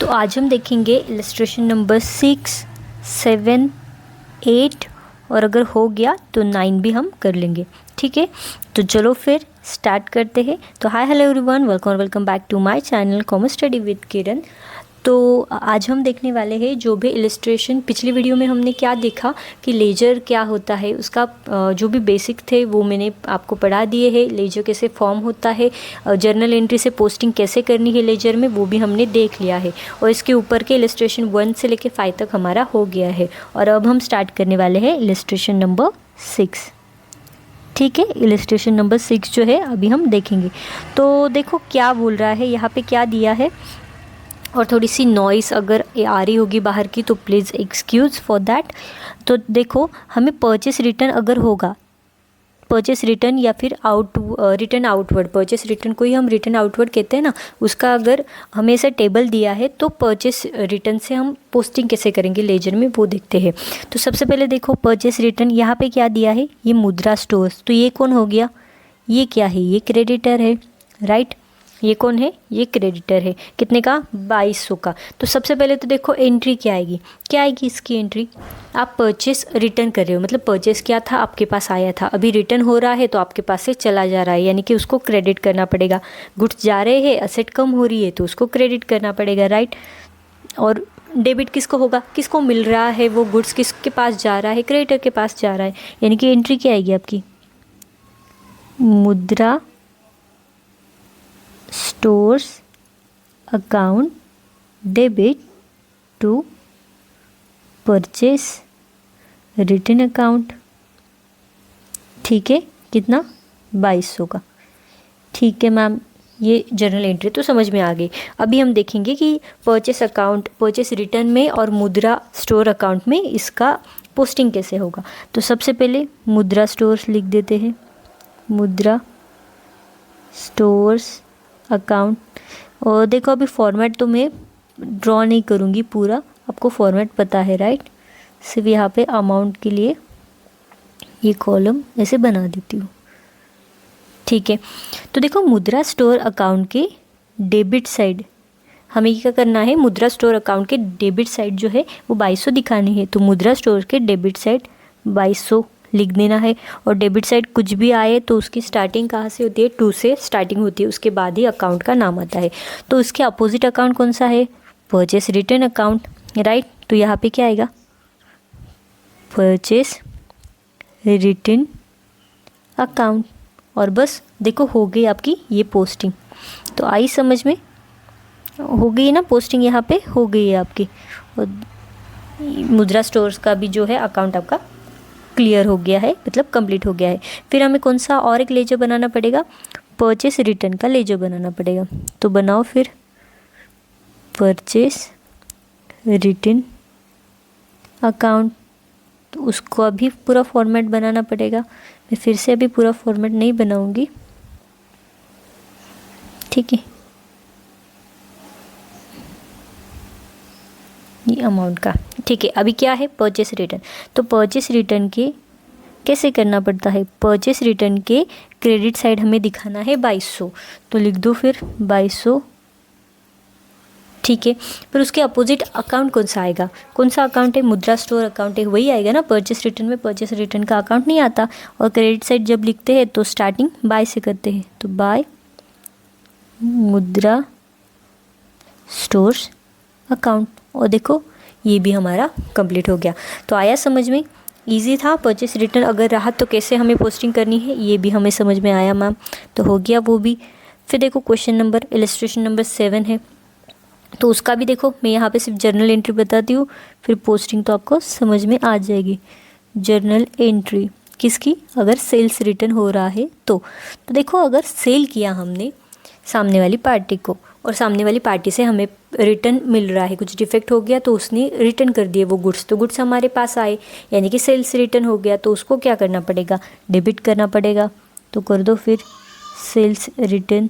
तो आज हम देखेंगे इलस्ट्रेशन नंबर 6, 7, 8 और अगर हो गया तो 9 भी हम कर लेंगे। ठीक है, तो चलो फिर स्टार्ट करते हैं। तो hi hello everyone, welcome back to my channel commerce study with Kiran. तो आज हम देखने वाले हैं जो भी इलस्ट्रेशन, पिछली वीडियो में हमने क्या देखा कि लेजर क्या होता है, उसका जो भी बेसिक थे वो मैंने आपको पढ़ा दिए हैं। लेजर कैसे फॉर्म होता है, जर्नल एंट्री से पोस्टिंग कैसे करनी है लेजर में, वो भी हमने देख लिया है। और इसके ऊपर के इलस्ट्रेशन 1 से लेकर 5 तक हमारा हो गया है। और अब हम स्टार्ट करने वाले हैं इलस्ट्रेशन नंबर 6। ठीक है, इलस्ट्रेशन नंबर 6 जो है अभी हम देखेंगे। तो देखो क्या बोल रहा है, यहाँ पे क्या दिया है, और थोड़ी सी नॉइस अगर आ रही होगी बाहर की तो प्लीज़ एक्सक्यूज़ फॉर दैट। तो देखो हमें परचेस रिटर्न अगर होगा, परचेस रिटर्न या फिर रिटर्न आउटवर्ड, परचेस रिटर्न को ही हम रिटर्न आउटवर्ड कहते हैं ना, उसका अगर हमें ऐसा टेबल दिया है तो परचेस रिटर्न से हम पोस्टिंग कैसे करेंगे लेजर में वो देखते हैं। तो सबसे पहले देखो परचेस रिटर्न, यहाँ पे क्या दिया है, ये मुद्रा स्टोर्स। तो ये कौन हो गया, ये क्या है, ये क्रेडिटर है, राइट। ये कौन है, ये क्रेडिटर है। कितने का, 2200 का। तो सबसे पहले तो देखो एंट्री क्या आएगी, क्या आएगी इसकी एंट्री, आप परचेस रिटर्न कर रहे हो, मतलब परचेस क्या था, आपके पास आया था, अभी रिटर्न हो रहा है तो आपके पास से चला जा रहा है, यानी कि उसको क्रेडिट करना पड़ेगा। गुड्स जा रहे हैं, असेट कम हो रही है तो उसको क्रेडिट करना पड़ेगा, राइट। और डेबिट किसको होगा, किसको मिल रहा है वो गुड्स, किसके पास जा रहा है, क्रेडिटर के पास जा रहा है, यानी कि एंट्री क्या आएगी आपकी, Mudra stores account debit to purchase return account. ठीक है, कितना, 2200 का। ठीक है मैम, ये जर्नल एंट्री तो समझ में आ गई। अभी हम देखेंगे कि परचेस अकाउंट, परचेस रिटर्न में और मुद्रा स्टोर अकाउंट में इसका पोस्टिंग कैसे होगा। तो सबसे पहले मुद्रा स्टोर्स लिख देते हैं, मुद्रा स्टोर्स अकाउंट। और देखो अभी फॉर्मेट तो मैं ड्रॉ नहीं करूँगी पूरा, आपको फॉर्मेट पता है, राइट। सिर्फ यहाँ पे अमाउंट के लिए ये कॉलम ऐसे बना देती हूँ। ठीक है, तो देखो मुद्रा स्टोर अकाउंट के डेबिट साइड हमें क्या करना है, मुद्रा स्टोर अकाउंट के डेबिट साइड जो है वो 2200 दिखानी है। तो मुद्रा स्टोर के डेबिट साइड 2200 लिख देना है। और डेबिट साइड कुछ भी आए तो उसकी स्टार्टिंग कहाँ से होती है, 2 से स्टार्टिंग होती है, उसके बाद ही अकाउंट का नाम आता है। तो उसके अपोजिट अकाउंट कौन सा है, परचेस रिटर्न अकाउंट, राइट। तो यहाँ पे क्या आएगा, परचेस रिटर्न अकाउंट। और बस देखो हो गई आपकी ये पोस्टिंग। तो आई समझ में, हो गई ना पोस्टिंग, यहाँ पे हो गई है आपकी। और मुद्रा स्टोर्स का भी जो है अकाउंट आपका क्लियर हो गया है, मतलब कंप्लीट हो गया है। फिर हमें कौन सा और एक लेजर बनाना पड़ेगा, परचेस रिटर्न का लेजर बनाना पड़ेगा। तो बनाओ फिर परचेस रिटर्न अकाउंट। तो उसको अभी पूरा फॉर्मेट बनाना पड़ेगा, मैं फिर से अभी पूरा फॉर्मेट नहीं बनाऊंगी, ठीक है। ये अमाउंट का, ठीक है। अभी क्या है, परचेस रिटर्न। तो परचेस रिटर्न के कैसे करना पड़ता है, परचेस रिटर्न के क्रेडिट साइड हमें दिखाना है 2200। तो लिख दो फिर 2200, ठीक है। फिर उसके अपोजिट अकाउंट कौन सा आएगा, कौन सा अकाउंट है, मुद्रा स्टोर अकाउंट है, वही आएगा ना। परचेस रिटर्न में परचेस रिटर्न का अकाउंट नहीं आता। और क्रेडिट साइड जब लिखते हैं तो स्टार्टिंग बाय से करते हैं, तो बाय मुद्रा स्टोर्स अकाउंट। और देखो ये भी हमारा कंप्लीट हो गया। तो आया समझ में, इजी था। परचेस रिटर्न अगर रहा तो कैसे हमें पोस्टिंग करनी है ये भी हमें समझ में आया मैम, तो हो गया वो भी। फिर देखो क्वेश्चन नंबर, इलस्ट्रेशन नंबर 7 है। तो उसका भी देखो, मैं यहाँ पे सिर्फ जर्नल एंट्री बताती हूँ, फिर पोस्टिंग तो आपको समझ में आ जाएगी। जर्नल एंट्री किसकी, अगर सेल्स रिटर्न हो रहा है तो देखो अगर सेल किया हमने सामने वाली पार्टी को, और सामने वाली पार्टी से हमें रिटर्न मिल रहा है, कुछ डिफेक्ट हो गया तो उसने रिटर्न कर दिए वो गुड्स, तो गुड्स हमारे पास आए, यानी कि सेल्स रिटर्न हो गया। तो उसको क्या करना पड़ेगा, डेबिट करना पड़ेगा। तो कर दो फिर सेल्स रिटर्न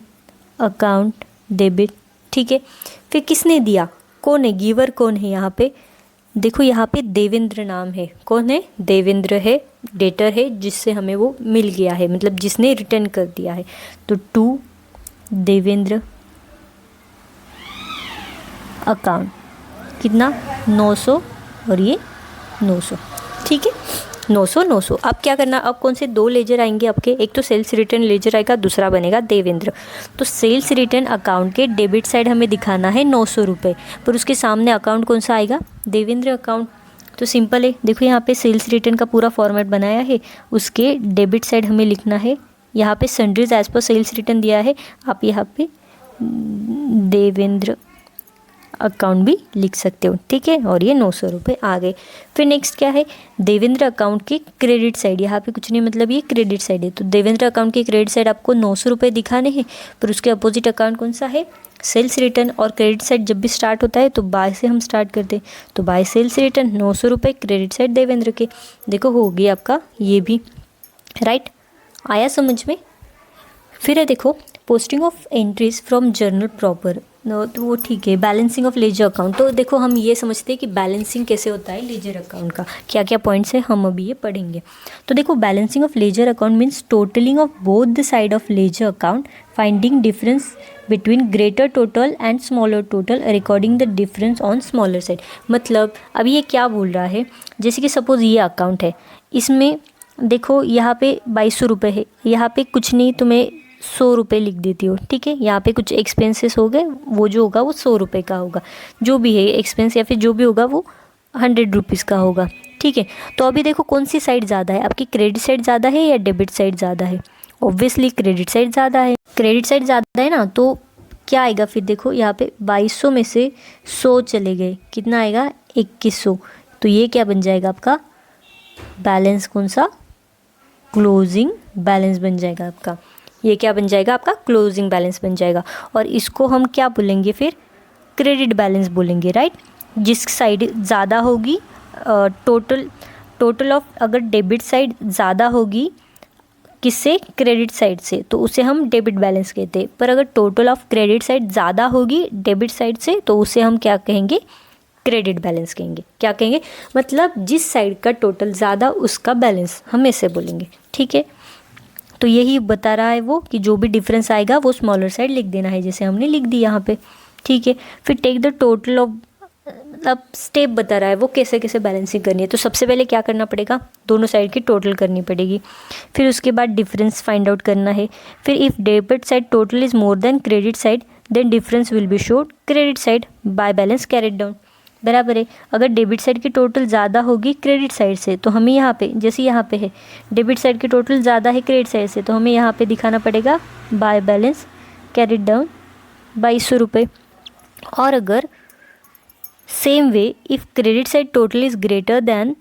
अकाउंट डेबिट, ठीक है। फिर किसने दिया, कौन है, गिवर कौन है यहाँ पे, देखो यहाँ पे देवेंद्र नाम है, कौन है, देवेंद्र है, डेटर है, जिससे हमें वो मिल गया है, मतलब जिसने रिटर्न कर दिया है। तो टू देवेंद्र अकाउंट कितना 900 और ये 900, ठीक है 900 900। अब क्या करना, अब कौन से दो लेजर आएंगे आपके, एक तो सेल्स रिटर्न लेजर आएगा, दूसरा बनेगा देवेंद्र। तो सेल्स रिटर्न अकाउंट के डेबिट साइड हमें दिखाना है 900 रुपये, पर उसके सामने अकाउंट कौन सा आएगा, देवेंद्र अकाउंट। तो सिंपल है, देखो यहाँ पे सेल्स रिटर्न का पूरा फॉर्मेट बनाया है, उसके डेबिट साइड हमें लिखना है, यहाँ पे sundries as per sales return दिया है, आप यहाँ पे देवेंद्र अकाउंट भी लिख सकते हो, ठीक है। और ये 900 रुपये आ गए। फिर नेक्स्ट क्या है, देवेंद्र अकाउंट के क्रेडिट साइड, यहाँ पे कुछ नहीं मतलब ये क्रेडिट साइड है, तो देवेंद्र अकाउंट के क्रेडिट साइड आपको 900 रुपये दिखाने हैं, पर उसके अपोजिट अकाउंट कौन सा है, सेल्स रिटर्न। और क्रेडिट साइड जब भी स्टार्ट होता है तो बाय से हम स्टार्ट करते हैं, तो बाय सेल्स रिटर्न 900 रुपये, क्रेडिट साइड देवेंद्र के। देखो हो गया आपका ये भी, राइट, आया समझ में। फिर है देखो posting of entries from journal proper, तो वो ठीक है। बैलेंसिंग ऑफ लेजर अकाउंट, तो देखो हम ये समझते हैं कि बैलेंसिंग कैसे होता है लेजर अकाउंट का, क्या क्या पॉइंट्स है हम अभी ये पढ़ेंगे। तो देखो balancing of ledger account means totalling of both the side of ledger account, finding difference between greater total and smaller total, recording the difference on smaller side. मतलब अभी ये क्या बोल रहा है, जैसे कि सपोज ये अकाउंट है, इसमें देखो यहाँ पे 2200 रुपये है, यहाँ पे कुछ नहीं तुम्हें 100 रुपये लिख देती हो, ठीक है। यहाँ पे कुछ एक्सपेंसेस हो गए, वो जो होगा वो 100 रुपये का होगा, जो भी है एक्सपेंस या फिर जो भी होगा वो 100 रुपीज़ का होगा, ठीक है। तो अभी देखो कौन सी साइड ज़्यादा है, आपकी क्रेडिट साइड ज़्यादा है या डेबिट साइड ज़्यादा है, ऑब्वियसली क्रेडिट साइड ज़्यादा है। क्रेडिट साइड ज़्यादा है ना, तो क्या आएगा फिर, देखो यहाँ पे 2200 में से 100 चले गए, कितना आएगा 2100, तो ये क्या बन जाएगा आपका बैलेंस, कौन सा, क्लोजिंग बैलेंस बन जाएगा आपका। ये क्या बन जाएगा आपका क्लोजिंग बैलेंस बन जाएगा, और इसको हम क्या बोलेंगे फिर, क्रेडिट बैलेंस बोलेंगे, राइट। जिस साइड ज़्यादा होगी टोटल ऑफ, अगर डेबिट साइड ज़्यादा होगी किससे, क्रेडिट साइड से, तो उसे हम डेबिट बैलेंस कहते हैं। पर अगर टोटल ऑफ क्रेडिट साइड ज़्यादा होगी डेबिट साइड से, तो उसे हम क्या कहेंगे, क्रेडिट बैलेंस कहेंगे। क्या कहेंगे, मतलब जिस साइड का टोटल ज़्यादा उसका बैलेंस हम ऐसे बोलेंगे, ठीक है। तो यही बता रहा है वो कि जो भी डिफरेंस आएगा वो स्मॉलर साइड लिख देना है, जैसे हमने लिख दी यहाँ पे, ठीक है। फिर टेक द टोटल ऑफ, अब स्टेप बता रहा है वो कैसे कैसे बैलेंसिंग करनी है। तो सबसे पहले क्या करना पड़ेगा, दोनों साइड की टोटल करनी पड़ेगी, फिर उसके बाद डिफरेंस फाइंड आउट करना है। फिर if debit side total is more than credit side then difference will be shown credit side by balance carried down, बराबर है। अगर डेबिट साइड की टोटल ज़्यादा होगी क्रेडिट साइड से, तो हमें यहाँ पे, जैसे यहाँ पे है डेबिट साइड की टोटल ज़्यादा है क्रेडिट साइड से, तो हमें यहाँ पे दिखाना पड़ेगा बाय बैलेंस कैरिड डाउन 2200 रुपये। और अगर same way if credit side total is greater than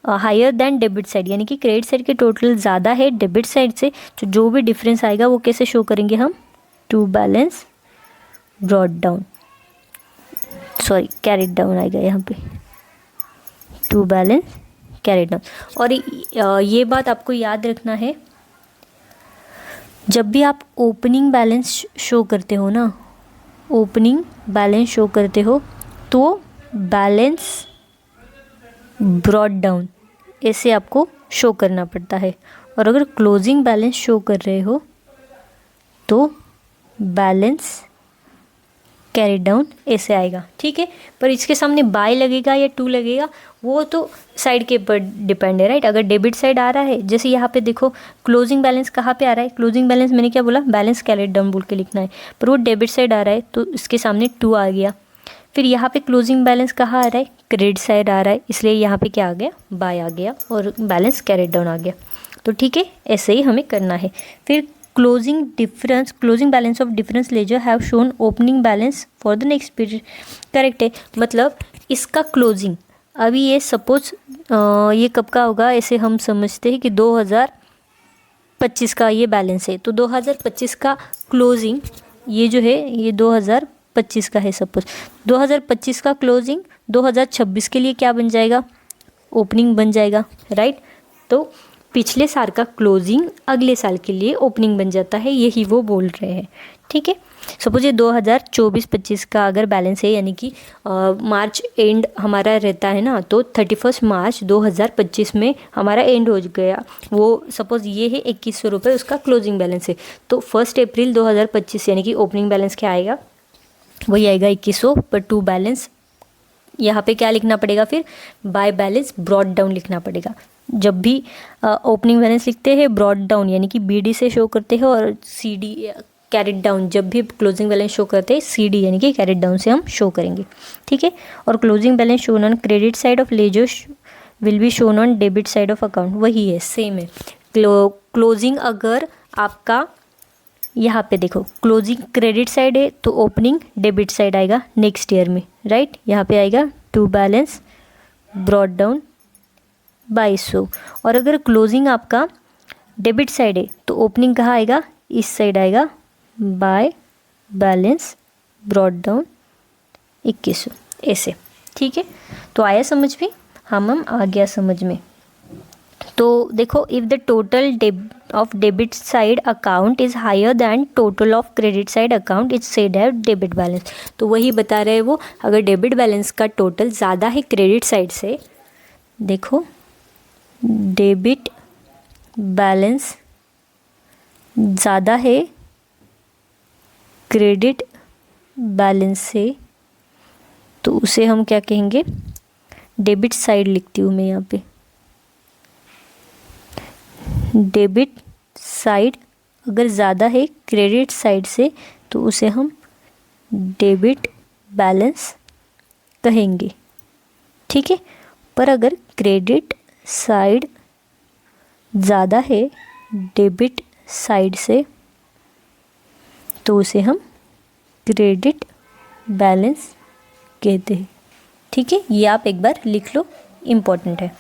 higher than debit side, यानी कि क्रेडिट साइड की टोटल ज़्यादा है डेबिट साइड से, तो जो भी डिफरेंस आएगा वो कैसे शो करेंगे हम, to balance brought down, sorry carried down आएगा यहाँ पे, टू बैलेंस कैरिड डाउन। और ये बात आपको याद रखना है, जब भी आप ओपनिंग बैलेंस शो करते हो ना, ओपनिंग बैलेंस शो करते हो तो बैलेंस ब्रॉट डाउन ऐसे आपको शो करना पड़ता है, और अगर क्लोजिंग बैलेंस शो कर रहे हो तो बैलेंस कैरी डाउन ऐसे आएगा, ठीक है। पर इसके सामने बाय लगेगा या टू लगेगा वो तो साइड के ऊपर डिपेंड है, राइट। अगर डेबिट साइड आ रहा है, जैसे यहाँ पे देखो क्लोजिंग बैलेंस कहाँ पे आ रहा है, क्लोजिंग बैलेंस मैंने क्या बोला, बैलेंस कैरी डाउन बोल के लिखना है, पर वो डेबिट साइड आ रहा है तो इसके सामने टू आ गया। फिर यहाँ पे क्लोजिंग बैलेंस कहाँ आ रहा है, क्रेडिट साइड आ रहा है, इसलिए यहाँ पे क्या आ गया, बाय आ गया और बैलेंस कैरी डाउन आ गया। तो ठीक है, ऐसे ही हमें करना है। फिर closing balance of difference ledger have shown opening balance for the next period, correct है। मतलब इसका क्लोजिंग, अभी ये सपोज ये कब का होगा, ऐसे हम समझते हैं कि 2025 का ये बैलेंस है, तो 2025 का क्लोजिंग ये जो है ये 2025 का है, सपोज 2025 का क्लोजिंग 2026 के लिए क्या बन जाएगा, ओपनिंग बन जाएगा, राइट। तो पिछले साल का क्लोजिंग अगले साल के लिए ओपनिंग बन जाता है, यही वो बोल रहे हैं, ठीक है। सपोज ये 2024-25 का अगर बैलेंस है, यानी कि मार्च एंड हमारा रहता है ना, तो 31 मार्च 2025 में हमारा एंड हो गया, वो सपोज ये है 2100 रुपये उसका क्लोजिंग बैलेंस है, तो 1 अप्रैल 2025 यानी कि ओपनिंग बैलेंस क्या आएगा, वही आएगा 2100, पर टू बैलेंस यहाँ पे क्या लिखना पड़ेगा फिर, बाय बैलेंस ब्रॉड डाउन लिखना पड़ेगा। जब भी ओपनिंग बैलेंस लिखते हैं ब्रॉड डाउन यानी कि BD से शो करते हैं, और CD कैरेट डाउन जब भी क्लोजिंग बैलेंस शो करते हैं CD यानी कि कैरेट डाउन से हम शो करेंगे, ठीक है। और closing balance shown on credit side of ledger will be shown on debit side of account, वही है, सेम है। क्लोजिंग अगर आपका यहाँ पे देखो क्लोजिंग क्रेडिट साइड है तो ओपनिंग डेबिट साइड आएगा नेक्स्ट ईयर में, राइट। यहाँ पे आएगा टू बैलेंस ब्रॉड डाउन 2200, और अगर क्लोजिंग आपका डेबिट साइड है तो ओपनिंग कहाँ आएगा, इस साइड आएगा, बाय बैलेंस ब्रॉड डाउन 2100, ऐसे, ठीक है। तो आया समझ में, हम आ गया समझ में। तो देखो if the total of debit side account is higher than total of credit side account is said have debit balance, तो वही बता रहे हैं वो, अगर डेबिट बैलेंस का टोटल ज़्यादा है क्रेडिट साइड से, देखो डेबिट बैलेंस ज़्यादा है क्रेडिट बैलेंस से, तो उसे हम क्या कहेंगे, डेबिट साइड लिखती हूँ मैं यहाँ पे, डेबिट साइड अगर ज़्यादा है क्रेडिट साइड से तो उसे हम डेबिट बैलेंस कहेंगे, ठीक है। पर अगर क्रेडिट साइड ज़्यादा है डेबिट साइड से तो उसे हम क्रेडिट बैलेंस कहते हैं, ठीक है। ये आप एक बार लिख लो, इम्पोर्टेंट है।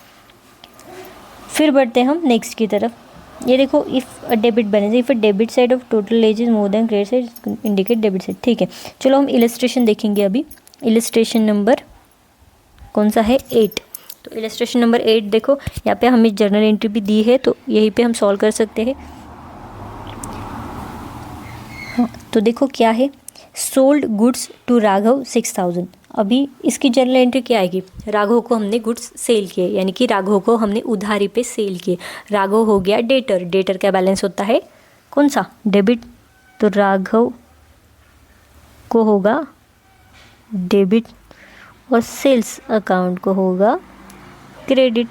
फिर बढ़ते हैं हम नेक्स्ट की तरफ। ये देखो if debit balance, if debit side of total as is more than credit side indicate debit side, ठीक है। चलो हम इलस्ट्रेशन देखेंगे अभी। इलस्ट्रेशन नंबर कौन सा है, 8। तो इलस्ट्रेशन नंबर 8 देखो, यहाँ पे हमें जर्नल एंट्री भी दी है तो यहीं पे हम सॉल्व कर सकते हैं। हाँ, तो देखो क्या है, सोल्ड गुड्स टू राघव 6000। अभी इसकी जर्नल एंट्री क्या आएगी, राघव को हमने गुड्स सेल किए, यानी कि राघव को हमने उधारी पे सेल किए। राघव हो गया डेटर, डेटर का बैलेंस होता है कौन सा, डेबिट, तो राघव को होगा डेबिट और सेल्स अकाउंट को होगा क्रेडिट,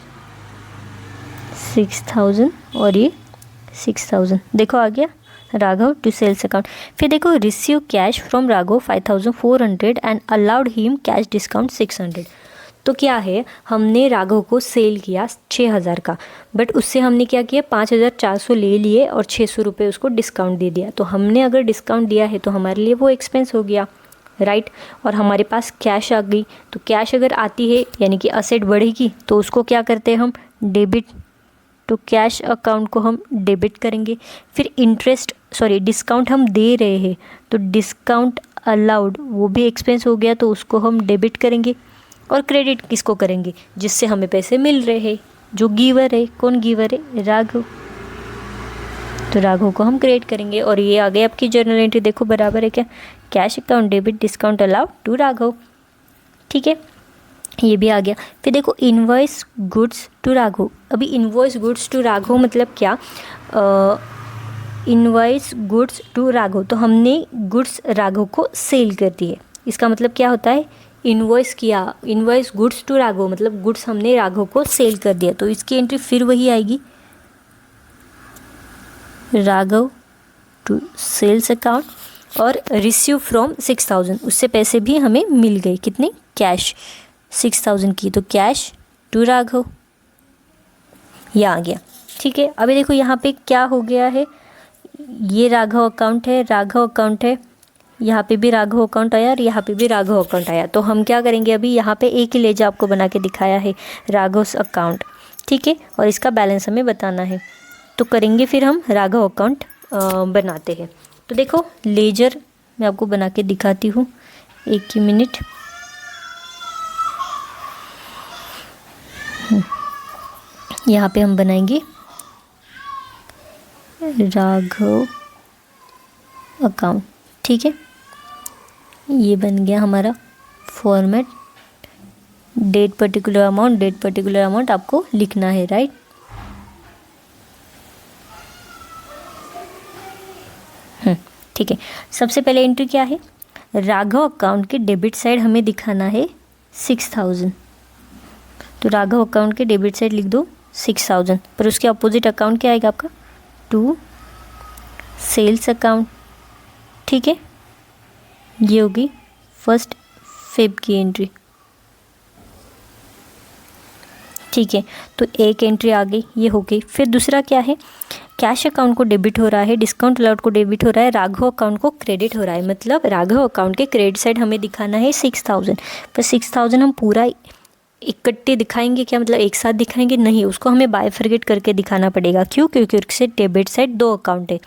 6000 और ये 6000, देखो आ गया राघव टू सेल्स अकाउंट। फिर देखो receive cash from Raghav 5400 and allowed him cash discount 600। तो क्या है, हमने राघव को सेल किया 6000 का, बट उससे हमने क्या किया, 5400 ले लिए और 600 रुपये उसको डिस्काउंट दे दिया। तो हमने अगर डिस्काउंट दिया है तो हमारे लिए वो एक्सपेंस हो गया, राइट। और हमारे पास कैश आ गई, तो कैश अगर आती है यानी कि असेट बढ़ेगी तो उसको क्या करते हैं हम, डेबिट, तो कैश अकाउंट को हम डेबिट करेंगे। फिर इंटरेस्ट डिस्काउंट हम दे रहे हैं तो डिस्काउंट अलाउड वो भी एक्सपेंस हो गया, तो उसको हम डेबिट करेंगे। और क्रेडिट किसको करेंगे, जिससे हमें पैसे मिल रहे हैं, जो गिवर है, कौन गिवर है, राघव, तो राघव को हम क्रेडिट करेंगे। और ये आ गई आपकी जर्नल एंट्री, देखो बराबर है क्या, cash account debit discount allowed to Raghav, ठीक है, ये भी आ गया। फिर देखो इनवॉइस गुड्स टू राघव। अभी इनवॉइस गुड्स टू राघव मतलब क्या, इनवॉइस गुड्स टू राघव, तो हमने गुड्स राघव को सेल कर दिए, इसका मतलब क्या होता है, इनवॉइस किया, इनवॉइस गुड्स टू राघव मतलब गुड्स हमने राघव को सेल कर दिया, तो इसकी एंट्री फिर वही आएगी, राघव टू सेल्स अकाउंट। और रिसीव फ्रॉम 6000, उससे पैसे भी हमें मिल गए, कितने, कैश 6000 की, तो कैश टू राघव, ये आ गया, ठीक है। अभी देखो यहाँ पे क्या हो गया है, ये राघव अकाउंट है, राघव अकाउंट है, यहाँ पे भी राघव अकाउंट आया और यहाँ पे भी राघव अकाउंट आया। तो हम क्या करेंगे, अभी यहाँ पे एक ही लेजा आपको बना के दिखाया है, राघव अकाउंट, ठीक है, और इसका बैलेंस हमें बताना है, तो करेंगे फिर हम राघव अकाउंट बनाते हैं। तो देखो लेजर मैं आपको बना के दिखाती हूँ, एक ही मिनट। यहाँ पे हम बनाएंगे राघव अकाउंट, ठीक है, ये बन गया हमारा फॉर्मेट, डेट पर्टिकुलर अमाउंट आपको लिखना है, राइट। ठीक है, सबसे पहले एंट्री क्या है, राघव अकाउंट के डेबिट साइड हमें दिखाना है 6000, तो राघव अकाउंट के डेबिट साइड लिख दो 6000, पर उसके अपोजिट अकाउंट क्या आएगा आपका, टू सेल्स अकाउंट। ठीक है, ये होगी फर्स्ट फेब की एंट्री। ठीक है, तो एक एंट्री आ गई, ये हो गई। फिर दूसरा क्या है, कैश अकाउंट को डेबिट हो रहा है, डिस्काउंट अलाउड को डेबिट हो रहा है, राघव अकाउंट को क्रेडिट हो रहा है। मतलब राघव अकाउंट के क्रेडिट साइड हमें दिखाना है 6000, पर 6000 हम पूरा इकट्ठे दिखाएंगे क्या, मतलब एक साथ दिखाएंगे नहीं, उसको हमें बायफरगेट करके दिखाना पड़ेगा। क्यों, क्योंकि उससे डेबिट साइड दो अकाउंट है,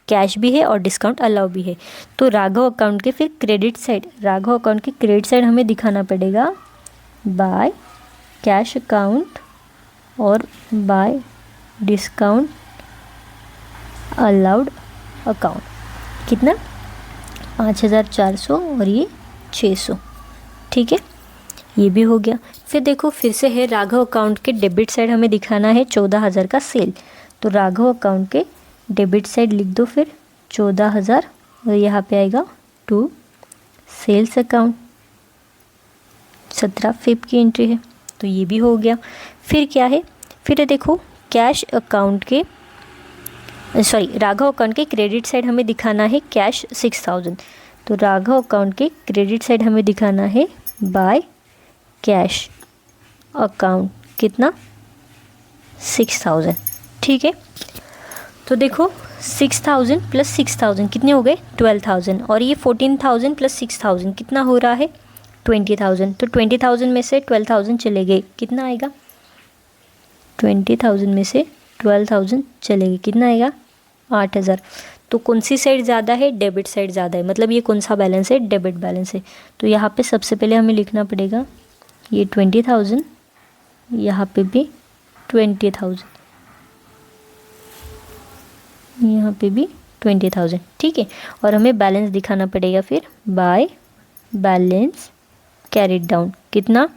कैश भी है और डिस्काउंट अलाउ भी है। तो राघव अकाउंट के फिर क्रेडिट साइड, राघव अकाउंट के क्रेडिट साइड हमें दिखाना पड़ेगा बाय कैश अकाउंट और बाय डिस्काउंट अलाउड अकाउंट। कितना, 5400 और ये 600। ठीक है, ये भी हो गया। फिर देखो फिर से है, राघव अकाउंट के डेबिट साइड हमें दिखाना है 14000 का सेल, तो राघव अकाउंट के डेबिट साइड लिख दो फिर 14000 और यहाँ पे आएगा टू सेल्स अकाउंट। 17 फेब की एंट्री है, तो ये भी हो गया। फिर क्या है, फिर देखो कैश अकाउंट के राघव अकाउंट के क्रेडिट साइड हमें दिखाना है कैश 6000, तो राघव अकाउंट के क्रेडिट साइड हमें दिखाना है बाय कैश अकाउंट। कितना, 6000। ठीक है, तो देखो 6000 प्लस 6000 कितने हो गए, 12000, और ये 14000 प्लस 6000 कितना हो रहा है, 20000। तो 20000 में से 12000 चले गए, कितना आएगा, 20000 में से 12000 चले गए, कितना आएगा, 8000। तो कौन सी साइड ज़्यादा है, डेबिट साइड ज़्यादा है, मतलब ये कौन सा बैलेंस है, डेबिट बैलेंस है। तो यहाँ पे सबसे पहले हमें लिखना पड़ेगा ये 20000, यहाँ पे भी 20000, यहाँ पे भी 20000। ठीक है, और हमें बैलेंस दिखाना पड़ेगा फिर बाय बैलेंस कैरिड डाउन। कितना,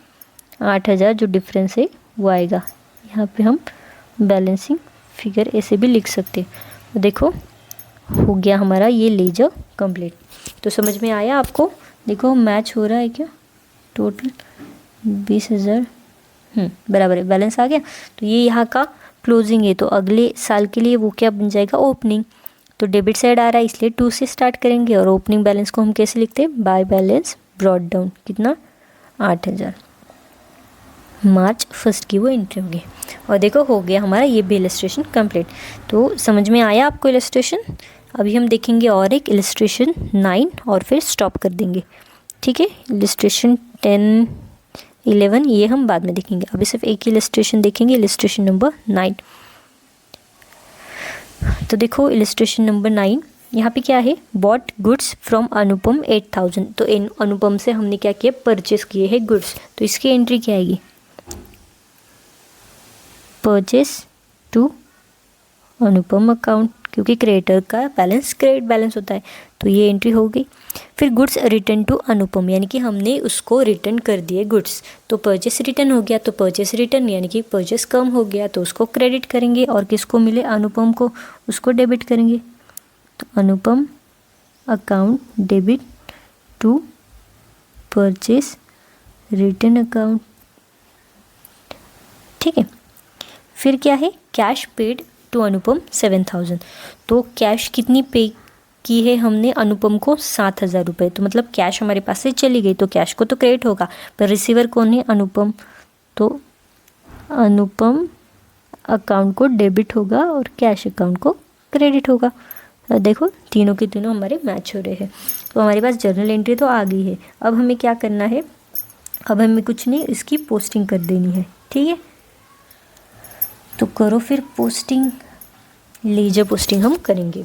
8000 जो डिफरेंस है वो आएगा। यहाँ पे हम बैलेंसिंग फिगर ऐसे भी लिख सकते हैं। देखो हो गया हमारा ये लेजर कंप्लीट। तो समझ में आया आपको, देखो मैच हो रहा है क्या, टोटल 20000 बराबर है, बैलेंस आ गया। तो ये यहाँ का क्लोजिंग है, तो अगले साल के लिए वो क्या बन जाएगा, ओपनिंग। तो डेबिट साइड आ रहा है इसलिए 2 से स्टार्ट करेंगे, और ओपनिंग बैलेंस को हम कैसे लिखते हैं, बाय बैलेंस ब्रॉट डाउन। कितना, 8000। मार्च 1 की वो एंट्री होगी। और देखो हो गया हमारा ये भी इलस्ट्रेशन कंप्लीट। तो समझ में आया आपको इलस्ट्रेशन। अभी हम देखेंगे और एक इलस्ट्रेशन 9 और फिर स्टॉप कर देंगे। ठीक है, इलस्ट्रेशन 10, 11 ये हम बाद में देखेंगे, अभी सिर्फ एक ही इलस्ट्रेशन देखेंगे, इलस्ट्रेशन नंबर 9। तो देखो इलस्ट्रेशन नंबर 9, यहाँ पे क्या है, बॉट गुड्स फ्रॉम अनुपम 8000। तो इन अनुपम से हमने क्या किया, परचेस किए हैं गुड्स। तो इसकी एंट्री क्या आएगी, परचेस टू अनुपम अकाउंट, क्योंकि क्रेडिटर का बैलेंस क्रेडिट बैलेंस होता है, तो ये एंट्री हो गई। फिर गुड्स रिटर्न टू अनुपम, यानी कि हमने उसको रिटर्न कर दिए गुड्स, तो परचेस रिटर्न हो गया, तो परचेस रिटर्न यानी कि परचेस कम हो गया, तो उसको क्रेडिट करेंगे, और किसको मिले, अनुपम को, उसको डेबिट करेंगे। तो Anupam account debit to purchase return account. ठीक है, फिर क्या है, कैश पेड टू अनुपम 7000। तो कैश कितनी पे की है हमने अनुपम को, 7000 रुपये। तो मतलब कैश हमारे पास से चली गई, तो कैश को तो क्रेडिट होगा, पर रिसीवर कौन है, अनुपम। तो अनुपम अकाउंट को डेबिट होगा और कैश अकाउंट को क्रेडिट होगा। देखो तीनों के तीनों हमारे मैच हो रहे हैं। तो हमारे पास जर्नल एंट्री तो आ गई है। अब हमें क्या करना है, अब हमें कुछ नहीं, इसकी पोस्टिंग कर देनी है। ठीक है, तो करो फिर पोस्टिंग, लेजर पोस्टिंग हम करेंगे।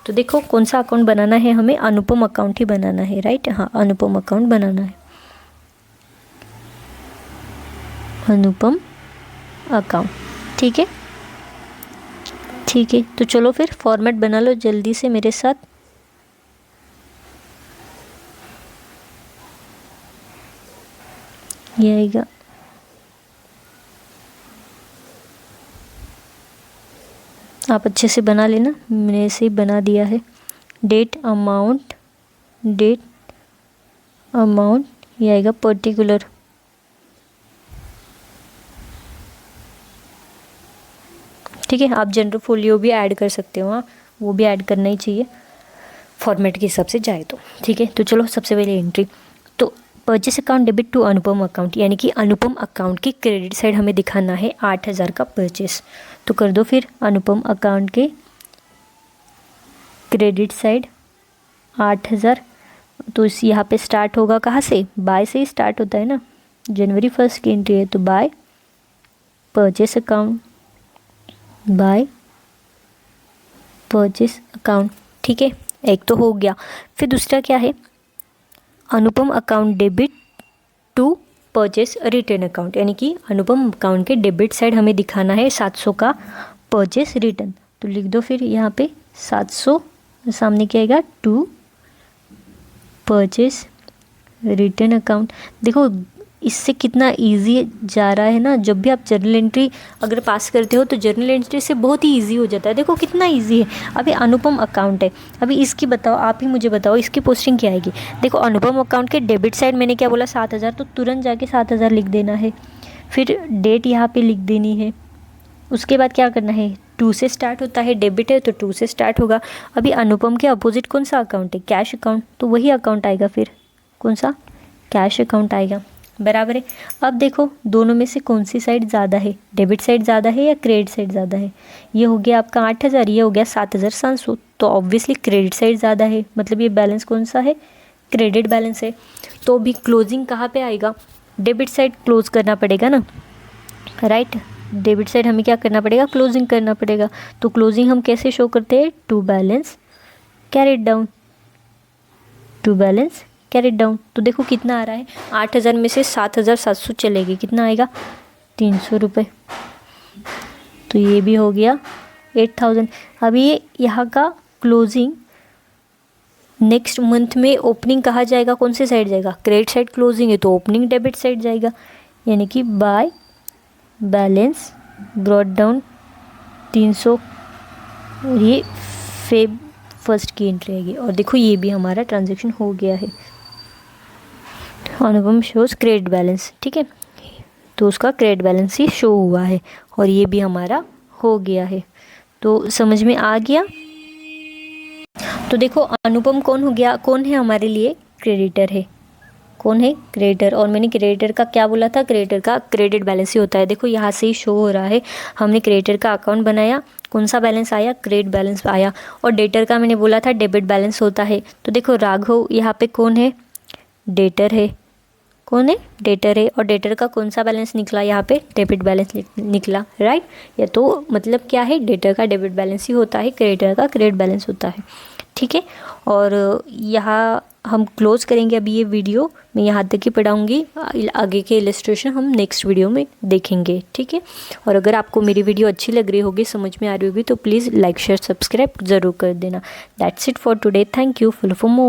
तो देखो कौन सा अकाउंट बनाना है, हमें अनुपम अकाउंट ही बनाना है, राइट। हाँ, अनुपम अकाउंट बनाना है, अनुपम अकाउंट। ठीक है, ठीक है, तो चलो फिर फॉर्मेट बना लो जल्दी से मेरे साथ। ये आएगा, आप अच्छे से बना लेना, मैंने ऐसे ही बना दिया है। डेट, अमाउंट, डेट, अमाउंट, ये आएगा पर्टिकुलर। ठीक है, आप जनरल फोलियो भी ऐड कर सकते हो, हाँ वो भी ऐड करना ही चाहिए फॉर्मेट के हिसाब से जाए तो। ठीक है, तो चलो सबसे पहले एंट्री, तो purchase account debit to Anupam account, यानी कि अनुपम अकाउंट की क्रेडिट साइड हमें दिखाना है 8,000 का परचेस। तो कर दो फिर अनुपम अकाउंट के क्रेडिट साइड 8,000। तो इस यहाँ पे स्टार्ट होगा कहाँ से, बाय से ही स्टार्ट होता है ना, जनवरी 1 की एंट्री है तो by purchase account, by purchase account. ठीक है, एक तो हो गया। फिर दूसरा क्या है, Anupam account debit to purchase return account, यानी कि अनुपम अकाउंट के डेबिट साइड हमें दिखाना है 700 का परचेस रिटर्न। तो लिख दो फिर यहाँ पे 700, सामने क्या आएगा टू परचेस रिटर्न अकाउंट। देखो इससे कितना इजी जा रहा है ना, जब भी आप जर्नल एंट्री अगर पास करते हो तो जर्नल एंट्री से बहुत ही इजी हो जाता है। देखो कितना इजी है। अभी अनुपम अकाउंट है, अभी इसकी बताओ, आप ही मुझे बताओ इसकी पोस्टिंग क्या आएगी। देखो अनुपम अकाउंट के डेबिट साइड मैंने क्या बोला 7,000, तो तुरंत जाके 7,000 लिख देना है। फिर डेट यहाँ पे लिख देनी है। उसके बाद क्या करना है, 2 से स्टार्ट होता है, डेबिट है तो 2 से स्टार्ट होगा। अभी अनुपम के अपोजिट कौन सा अकाउंट है, कैश अकाउंट, तो वही अकाउंट आएगा फिर, कौन सा, कैश अकाउंट आएगा, बराबर है। अब देखो दोनों में से कौन सी साइड ज़्यादा है, डेबिट साइड ज़्यादा है या क्रेडिट साइड ज़्यादा है। ये हो गया आपका 8,000, ये हो गया 7,700, तो ऑब्वियसली क्रेडिट साइड ज़्यादा है, मतलब ये बैलेंस कौन सा है, क्रेडिट बैलेंस है। तो अभी क्लोजिंग कहाँ पे आएगा, डेबिट साइड क्लोज करना पड़ेगा ना, राइट। डेबिट साइड हमें क्या करना पड़ेगा, क्लोजिंग करना पड़ेगा। तो क्लोजिंग हम कैसे शो करते हैं, to balance carried down, to balance carried down. तो देखो कितना आ रहा है, 8,000 में से 7,700 चलेगी, कितना आएगा 300 रुपये। तो ये भी हो गया 8,000। अभी ये यहाँ का क्लोजिंग नेक्स्ट मंथ में ओपनिंग कहाँ जाएगा, कौन से साइड जाएगा, क्रेडिट साइड क्लोजिंग है तो ओपनिंग डेबिट साइड जाएगा, यानी कि बाय बैलेंस ब्रॉट डाउन 300, और ये फेब 1 की एंट्री आएगी। और देखो ये भी हमारा ट्रांजैक्शन हो गया है, अनुपम शोज क्रेडिट बैलेंस। ठीक है, तो उसका क्रेडिट बैलेंस ही शो हुआ है और ये भी हमारा हो गया है। तो समझ में आ गया। तो देखो अनुपम कौन हो गया, कौन है हमारे लिए, क्रेडिटर है, कौन है, क्रेडिटर। और मैंने क्रेडिटर का क्या बोला था, क्रेडिटर का क्रेडिट बैलेंस ही होता है। देखो यहाँ से ही शो हो रहा है, हमने क्रेडिटर का अकाउंट बनाया, कौन सा बैलेंस आया, क्रेडिट बैलेंस आया। और डेटर का मैंने बोला था डेबिट बैलेंस होता है। तो देखो राघव यहाँ पे कौन है, डेटर है, कौन है, डेटर है। और डेटर का कौन सा बैलेंस निकला, यहाँ पे डेबिट बैलेंस निकला, राइट। या तो मतलब क्या है, डेटर का डेबिट बैलेंस ही होता है, क्रेडिटर का क्रेडिट बैलेंस होता है। ठीक है, और यहाँ हम क्लोज करेंगे अभी ये वीडियो, मैं यहाँ तक ही पढ़ाऊँगी, आगे के इलस्ट्रेशन हम नेक्स्ट वीडियो में देखेंगे। ठीक है, और अगर आपको मेरी वीडियो अच्छी लग रही होगी, समझ में आ रही होगी, तो प्लीज़ लाइक शेयर सब्सक्राइब ज़रूर कर देना। That's it for today, thank you for more.